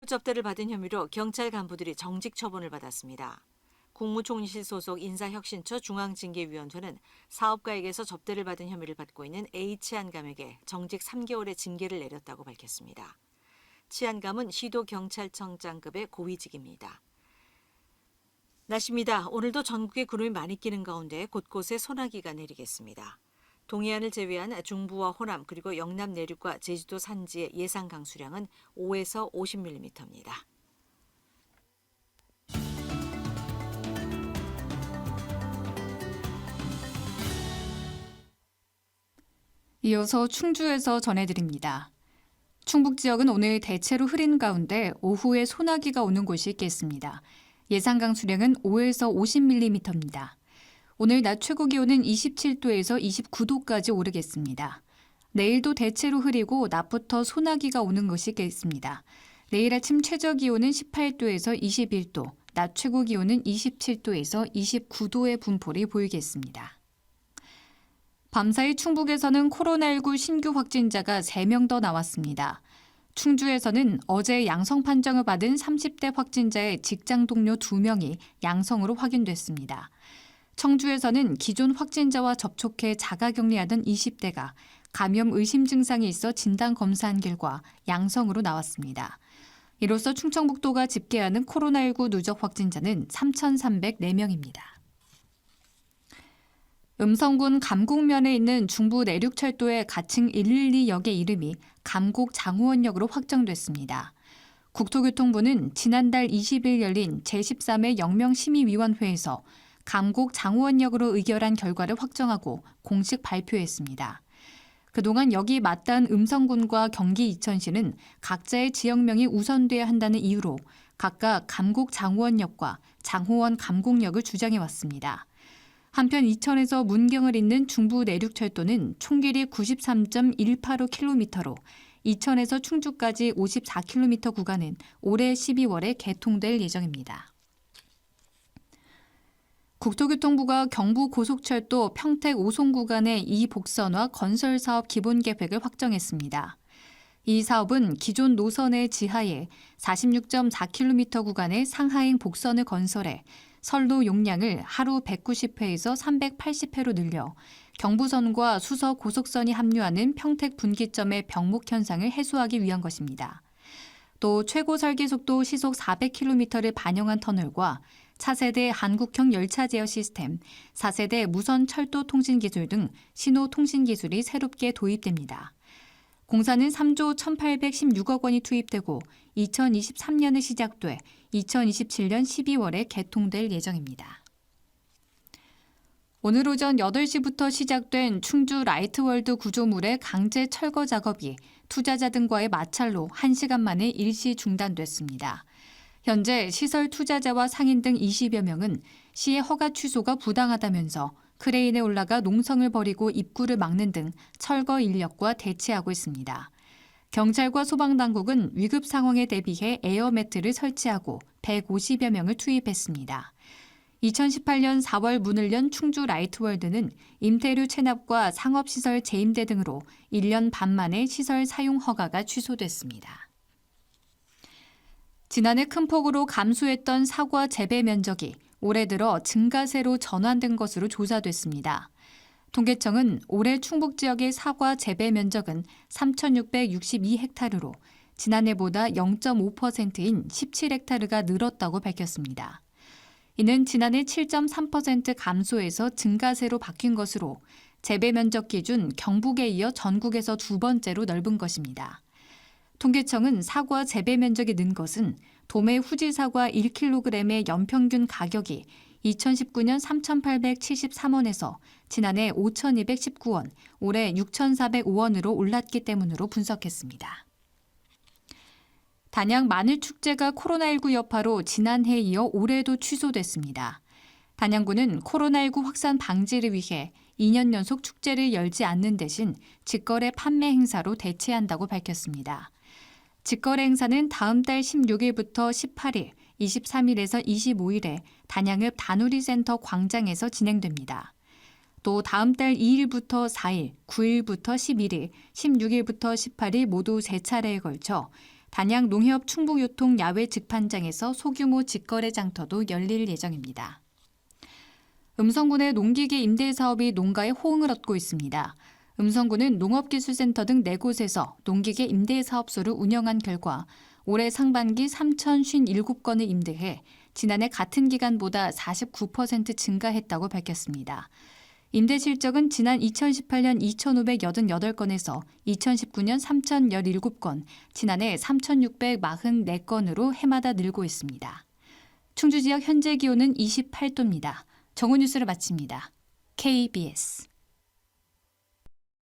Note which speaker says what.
Speaker 1: 접대를 받은 혐의로 경찰 간부들이 정직 처분을 받았습니다. 국무총리실 소속 인사혁신처 중앙징계위원회는 사업가에게서 접대를 받은 혐의를 받고 있는 H안감에게 정직 3개월의 징계를 내렸다고 밝혔습니다. 치안감은 시도경찰청장급의 고위직입니다. 날씨입니다. 오늘도 전국에 구름이 많이 끼는 가운데 곳곳에 소나기가 내리겠습니다. 동해안을 제외한 중부와 호남 그리고 영남 내륙과 제주도 산지의 예상 강수량은 5에서 50mm입니다.
Speaker 2: 이어서 충주에서 전해드립니다. 충북 지역은 오늘 대체로 흐린 가운데 오후에 소나기가 오는 곳이 있겠습니다. 예상 강수량은 5에서 50mm입니다. 오늘 낮 최고 기온은 27도에서 29도까지 오르겠습니다. 내일도 대체로 흐리고 낮부터 소나기가 오는 것이 있겠습니다. 내일 아침 최저 기온은 18도에서 21도, 낮 최고 기온은 27도에서 29도의 분포를 보이겠습니다. 밤사이 충북에서는 코로나19 신규 확진자가 3명 더 나왔습니다. 충주에서는 어제 양성 판정을 받은 30대 확진자의 직장 동료 2명이 양성으로 확인됐습니다. 청주에서는 기존 확진자와 접촉해 자가격리하던 20대가 감염 의심 증상이 있어 진단 검사한 결과 양성으로 나왔습니다. 이로써 충청북도가 집계하는 코로나19 누적 확진자는 3,304명입니다. 음성군 감곡면에 있는 중부 내륙철도의 가칭 112역의 이름이 감곡 장후원역으로 확정됐습니다. 국토교통부는 지난달 20일 열린 제13회 영명심의위원회에서 감곡 장후원역으로 의결한 결과를 확정하고 공식 발표했습니다. 그동안 여기 맞닿은 음성군과 경기 이천시는 각자의 지역명이 우선돼야 한다는 이유로 각각 감곡 장후원역과 장호원 감곡역을 주장해왔습니다. 한편 이천에서 문경을 잇는 중부 내륙철도는 총 길이 93.185km로 이천에서 충주까지 54km 구간은 올해 12월에 개통될 예정입니다. 국토교통부가 경부고속철도 평택 오송 구간의 이복선화 건설사업 기본계획을 확정했습니다. 이 사업은 기존 노선의 지하에 46.4km 구간의 상하행 복선을 건설해 선로 용량을 하루 190회에서 380회로 늘려 경부선과 수서 고속선이 합류하는 평택 분기점의 병목 현상을 해소하기 위한 것입니다. 또 최고 설계 속도 시속 400km를 반영한 터널과 차세대 한국형 열차 제어 시스템, 4세대 무선 철도 통신 기술 등 신호 통신 기술이 새롭게 도입됩니다. 공사는 3조 1,816억 원이 투입되고 2023년에 시작돼 2027년 12월에 개통될 예정입니다. 오늘 오전 8시부터 시작된 충주 라이트월드 구조물의 강제 철거 작업이 투자자 등과의 마찰로 1시간 만에 일시 중단됐습니다. 현재 시설 투자자와 상인 등 20여 명은 시의 허가 취소가 부당하다면서 크레인에 올라가 농성을 벌이고 입구를 막는 등 철거 인력과 대치하고 있습니다. 경찰과 소방당국은 위급 상황에 대비해 에어매트를 설치하고 150여 명을 투입했습니다. 2018년 4월 문을 연 충주 라이트월드는 임대료 체납과 상업시설 재임대 등으로 1년 반 만에 시설 사용 허가가 취소됐습니다. 지난해 큰 폭으로 감소했던 사과 재배 면적이 올해 들어 증가세로 전환된 것으로 조사됐습니다. 통계청은 올해 충북 지역의 사과 재배 면적은 3,662헥타르로 지난해보다 0.5%인 17헥타르가 늘었다고 밝혔습니다. 이는 지난해 7.3% 감소해서 증가세로 바뀐 것으로 재배 면적 기준 경북에 이어 전국에서 두 번째로 넓은 것입니다. 통계청은 사과 재배 면적이 는 것은 도매 후지 사과 1kg의 연평균 가격이 2019년 3,873원에서 지난해 5,219원, 올해 6,405원으로 올랐기 때문으로 분석했습니다. 단양 마늘축제가 코로나19 여파로 지난해에 이어 올해도 취소됐습니다. 단양구는 코로나19 확산 방지를 위해 2년 연속 축제를 열지 않는 대신 직거래 판매 행사로 대체한다고 밝혔습니다. 직거래 행사는 다음 달 16일부터 18일, 23일에서 25일에 단양읍 다누리센터 광장에서 진행됩니다. 또 다음 달 2일부터 4일, 9일부터 11일, 16일부터 18일 모두 3차례에 걸쳐 단양 농협 충북유통 야외 직판장에서 소규모 직거래 장터도 열릴 예정입니다. 음성군의 농기계 임대 사업이 농가의 호응을 얻고 있습니다. 음성군은 농업기술센터 등 4곳에서 농기계 임대 사업소를 운영한 결과 올해 상반기 3,057건을 임대해 지난해 같은 기간보다 49% 증가했다고 밝혔습니다. 임대 실적은 지난 2018년 2,588건에서 2019년 3,017건, 지난해 3,644건으로 해마다 늘고 있습니다. 충주 지역 현재 기온은 28도입니다. 정오 뉴스를 마칩니다. KBS